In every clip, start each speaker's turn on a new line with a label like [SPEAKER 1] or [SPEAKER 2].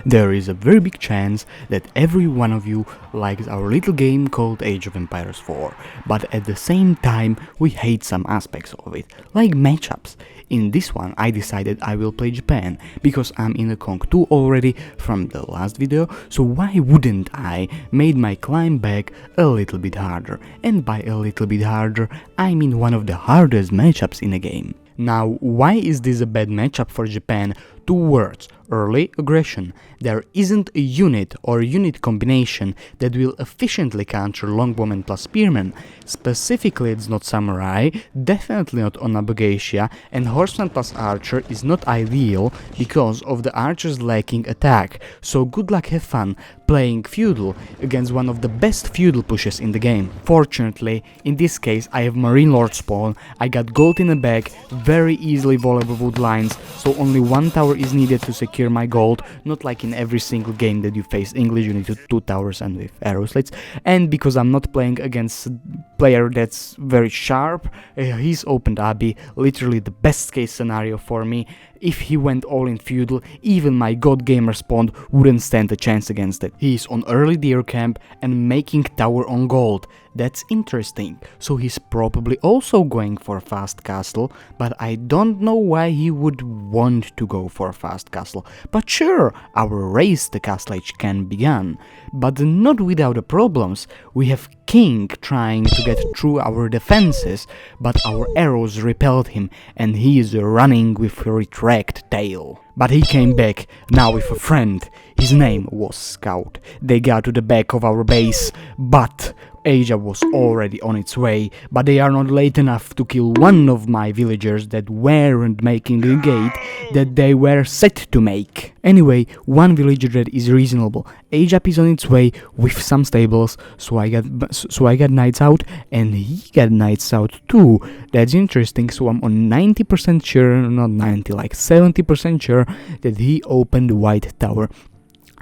[SPEAKER 1] There is a very big chance that every one of you likes our little game called Age of Empires 4, but at the same time we hate some aspects of it, like matchups. In this one I decided I will play Japan, because I'm in the Kong 2 already from the last video, so why wouldn't I made my climb back a little bit harder, and by a little bit harder I mean one of the hardest matchups in the game. Now, why is this a bad matchup for Japan? Two words: early aggression. There isn't a unit or unit combination that will efficiently counter longbowmen plus spearmen. Specifically, it's not samurai, definitely not Onabogashia, and horseman plus archer is not ideal because of the archer's lacking attack. So good luck, have fun playing feudal against one of the best feudal pushes in the game. Fortunately, in this case I have Marine Lord spawn, I got gold in the bag, very easily volleyball wood lines, so only one tower is needed to secure my gold, not like in every single game that you face English you need to 2 towers and with arrow slits. And because I'm not playing against a player that's very sharp, he's opened Abi, literally the best case scenario for me. If he went all in feudal, even my god gamer spawn wouldn't stand a chance against it. He's on early deer camp and making tower on gold. That's interesting. So he's probably also going for fast castle, but I don't know why he would want to go for fast castle. But sure, our race the castle age can begin, but not without problems. We have king trying to get through our defenses, but our arrows repelled him and he is running with retract tail. But he came back, now with a friend. His name was Scout. They got to the back of our base, but Asia was already on its way, but they are not late enough to kill one of my villagers that weren't making the gate that they were set to make. Anyway, one villager that is reasonable. Asia is on its way with some stables, so I got knights out and he got knights out too. That's interesting, so I'm on 90% sure, not 90, like 70% sure that he opened the white tower.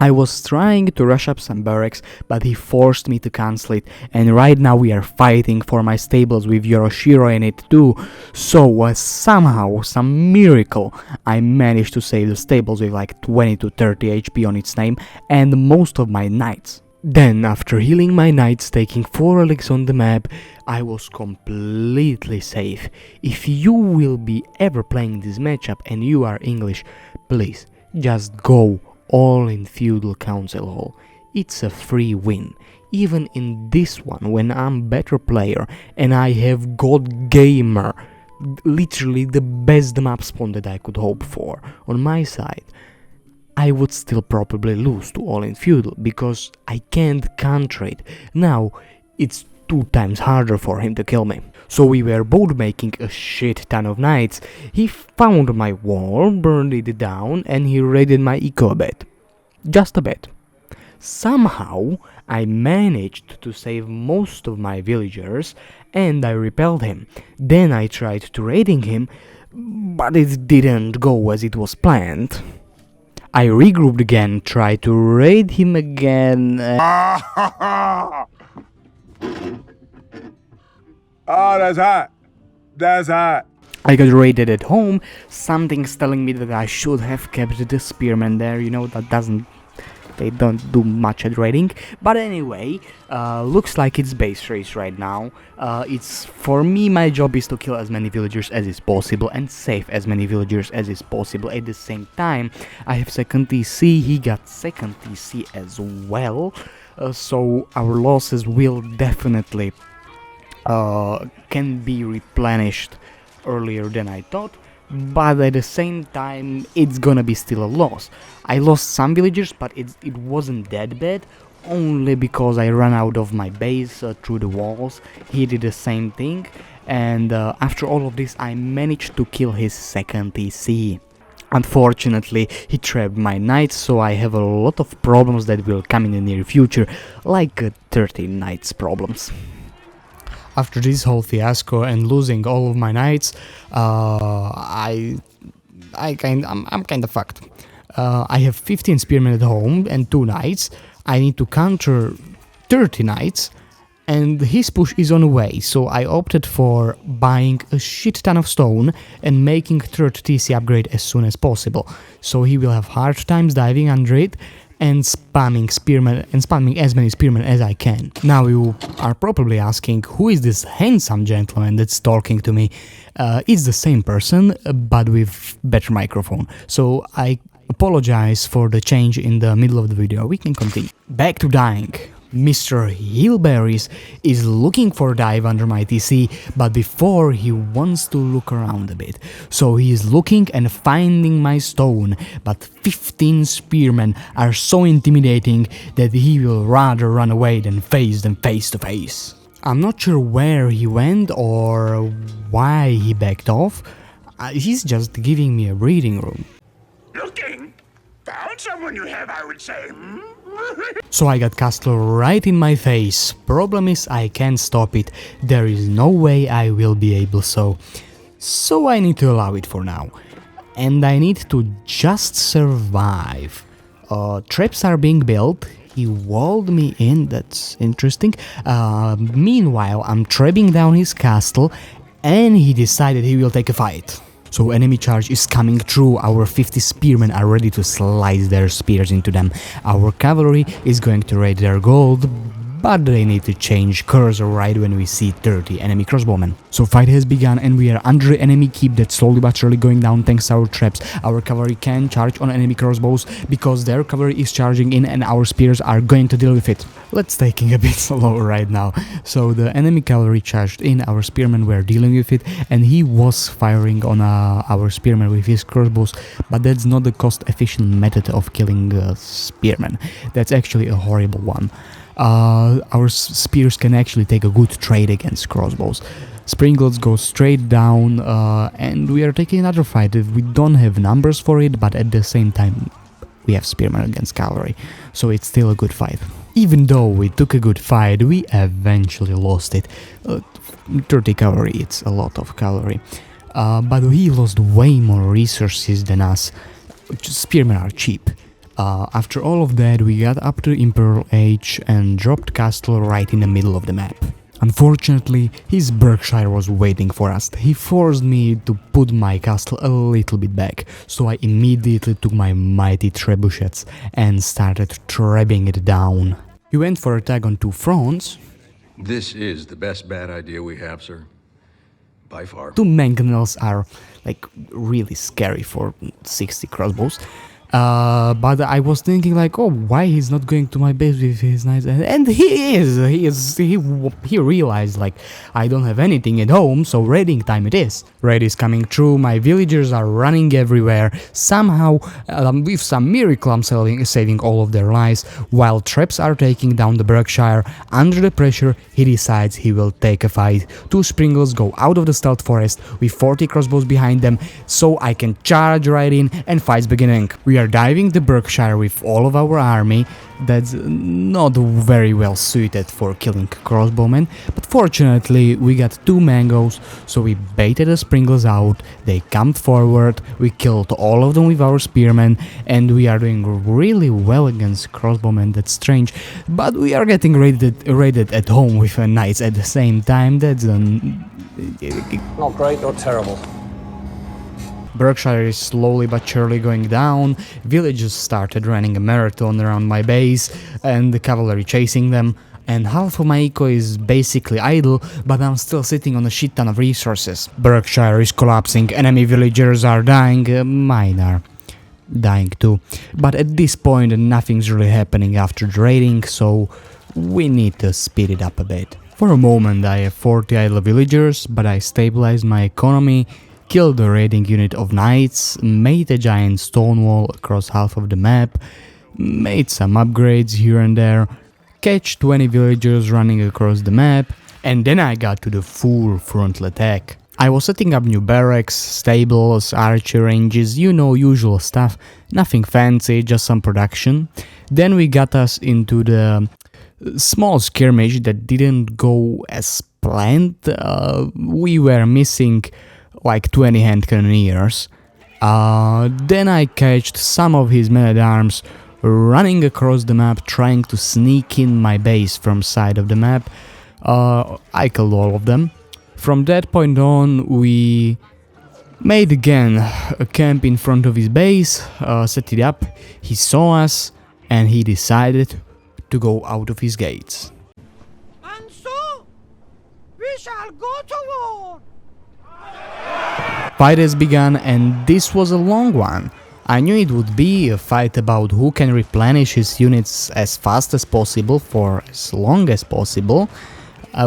[SPEAKER 1] I was trying to rush up some barracks, but he forced me to cancel it, and right now we are fighting for my stables with Yoroshiro in it too. So somehow, some miracle, I managed to save the stables with like 20 to 30 HP on its name and most of my knights. Then, after healing my knights, taking 4 relics on the map, I was completely safe. If you will be ever playing this matchup and you are English, please, just go all in feudal council hall. It's a free win. Even in this one, when I'm better player and I have god gamer, literally the best map spawn that I could hope for on my side, I would still probably lose to all in feudal because I can't counter it. Now it's 2 times harder for him to kill me. So we were both making a shit ton of knights. He found my wall, burned it down, and he raided my eco a bit. Just a bit. Somehow I managed to save most of my villagers and I repelled him. Then I tried to raiding him, but it didn't go as it was planned. I regrouped again, tried to raid him again.
[SPEAKER 2] Oh, that's hot. That's hot.
[SPEAKER 1] I got raided at home. Something's telling me that I should have kept the spearmen there, you know, they don't do much at raiding. But anyway, looks like it's base race right now. It's for me, my job is to kill as many villagers as is possible and save as many villagers as is possible. At the same time, I have second TC, he got second TC as well. So our losses will definitely can be replenished earlier than I thought, but at the same time it's gonna be still a loss. I lost some villagers, but it wasn't that bad, only because I ran out of my base through the walls. He did the same thing, and after all of this I managed to kill his second TC. Unfortunately, he trapped my knights, so I have a lot of problems that will come in the near future, like 30 knights problems. After this whole fiasco and losing all of my knights, I'm kind of fucked. I have 15 spearmen at home and 2 knights. I need to counter 30 knights, and his push is on the way, so I opted for buying a shit ton of stone and making third TC upgrade as soon as possible, so he will have hard times diving under it and spamming spearmen and spamming as many spearmen as I can. Now you are probably asking, who is this handsome gentleman that's talking to me? It's the same person, but with better microphone, so I apologize for the change in the middle of the video. We can continue. Back to dying. Mr. Hillberries is looking for a dive under my TC, but before he wants to look around a bit. So he is looking and finding my stone, but 15 spearmen are so intimidating that he will rather run away than face them face to face. I'm not sure where he went or why he backed off. He's just giving me a breathing room.
[SPEAKER 2] Looking? Found someone you have, I would say.
[SPEAKER 1] So I got castle right in my face. Problem is I can't stop it. There is no way I will be able so. So I need to allow it for now. And I need to just survive. Traps are being built. He walled me in, that's interesting. Meanwhile, I'm trapping down his castle and he decided he will take a fight. So enemy charge is coming through, our 50 spearmen are ready to slice their spears into them. Our cavalry is going to raid their gold, but they need to change cursor right when we see 30 enemy crossbowmen. So fight has begun and we are under the enemy keep that's slowly but surely going down thanks to our traps. Our cavalry can charge on enemy crossbows because their cavalry is charging in and our spears are going to deal with it. Let's taking a bit slow right now. So the enemy cavalry charged in, our spearmen were dealing with it, and he was firing on our spearmen with his crossbows, but that's not the cost efficient method of killing spearmen. That's actually a horrible one. Our spears can actually take a good trade against crossbows. Springlets go straight down and we are taking another fight. We don't have numbers for it, but at the same time we have spearmen against cavalry, so it's still a good fight. Even though we took a good fight, we eventually lost it. 30 cavalry, it's a lot of cavalry. But we lost way more resources than us. Spearmen are cheap. After all of that, we got up to Imperial Age and dropped castle right in the middle of the map. Unfortunately, his Berkshire was waiting for us. He forced me to put my castle a little bit back, so I immediately took my mighty trebuchets and started trapping it down. He went for attack on two fronts.
[SPEAKER 3] This is the best bad idea we have, sir. By far.
[SPEAKER 1] Two mangonels are like really scary for 60 crossbows. But I was thinking like, oh, why he's not going to my base with his knights? And he realized like, I don't have anything at home, so raiding time it is. Raid is coming through, my villagers are running everywhere, somehow, with some miracle I'm saving all of their lives, while traps are taking down the Berkshire. Under the pressure, he decides he will take a fight. Two Springles go out of the stealth forest with 40 crossbows behind them, so I can charge right in and fight's beginning. We are diving the Berkshire with all of our army. That's not very well suited for killing crossbowmen, but fortunately we got two mangoes, so we baited the Springles out, they camped forward, we killed all of them with our spearmen, and we are doing really well against crossbowmen. That's strange, but we are getting raided at home with knights at the same time. That's
[SPEAKER 4] not great or terrible.
[SPEAKER 1] Berkshire is slowly but surely going down, villagers started running a marathon around my base, and the cavalry chasing them, and half of my eco is basically idle, but I'm still sitting on a shit ton of resources. Berkshire is collapsing, enemy villagers are dying, mine are dying too. But at this point nothing's really happening after the raiding, so we need to speed it up a bit. For a moment I have 40 idle villagers, but I stabilized my economy, killed a raiding unit of knights, made a giant stone wall across half of the map, made some upgrades here and there, catch 20 villagers running across the map, and then I got to the full frontal attack. I was setting up new barracks, stables, archer ranges, you know, usual stuff, nothing fancy, just some production. Then we got us into the small skirmish that didn't go as planned. We were missing like 20 hand cannoneers. Then I catched some of his men-at-arms running across the map, trying to sneak in my base from side of the map, I killed all of them. From that point on, we made again a camp in front of his base, set it up, he saw us, and he decided to go out of his gates.
[SPEAKER 5] And so, we shall go to war.
[SPEAKER 1] Fight has begun, and this was a long one. I knew it would be a fight about who can replenish his units as fast as possible for as long as possible.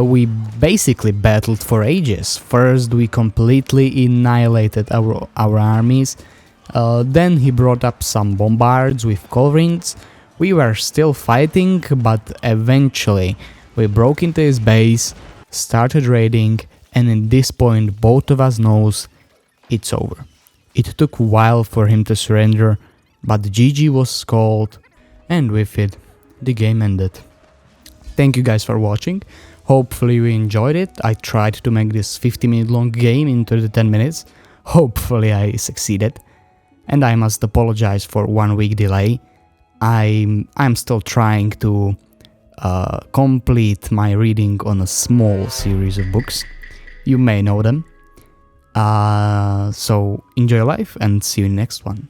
[SPEAKER 1] We basically battled for ages. First we completely annihilated our armies, then he brought up some bombards with culverins. We were still fighting, but eventually we broke into his base, started raiding, and at this point both of us knows it's over. It took a while for him to surrender, but GG was called, and with it, the game ended. Thank you guys for watching. Hopefully you enjoyed it. I tried to make this 50-minute long game into the 10 minutes. Hopefully I succeeded. And I must apologize for 1 week delay. I'm still trying to complete my reading on a small series of books. You may know them. So enjoy life and see you in the next one.